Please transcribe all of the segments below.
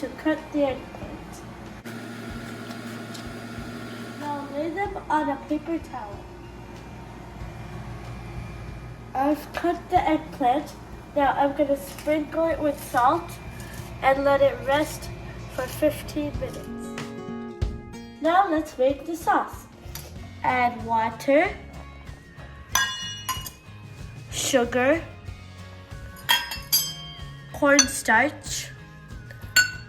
to cut the eggplant. Now lay them on a paper towel. I've cut the eggplant. Now I'm going to sprinkle it with salt and let it rest for 15 minutes. Now let's make the sauce. Add water, sugar, cornstarch,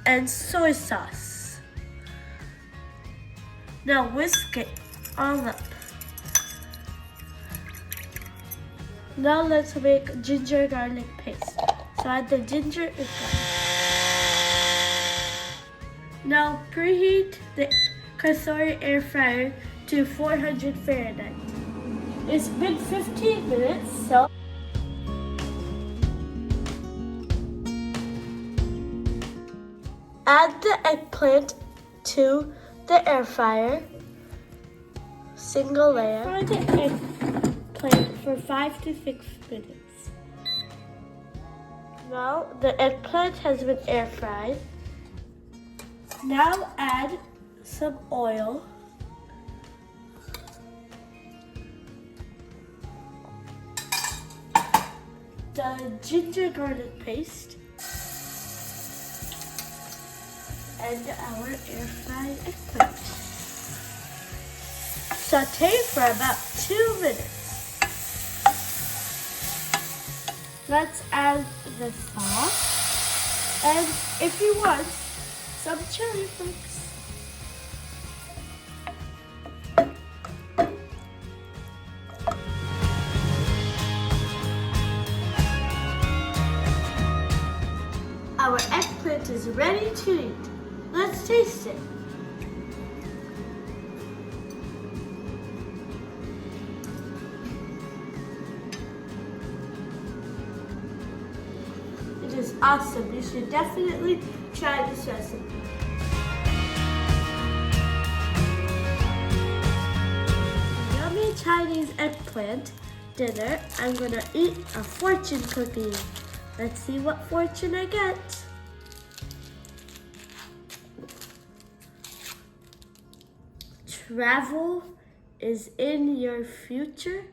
and soy sauce. Now whisk it all up. Now let's make ginger garlic paste. So add the ginger and garlic. Now preheat the Cosori Air Fryer to 400 Fahrenheit. It's been 15 minutes, so add the eggplant to the air fryer, single layer. Fry the eggplant for 5 to 6 minutes. Now the eggplant has been air fried. Now add some oil, the ginger garlic paste, and our air fried eggplant. Saute for about 2 minutes. Let's add the sauce, and if you want, some chili flakes. Our eggplant is ready to eat. Let's taste it. It is awesome. You should definitely try this recipe. Yummy Chinese eggplant dinner. I'm gonna eat a fortune cookie. Let's see what fortune I get. Travel is in your future.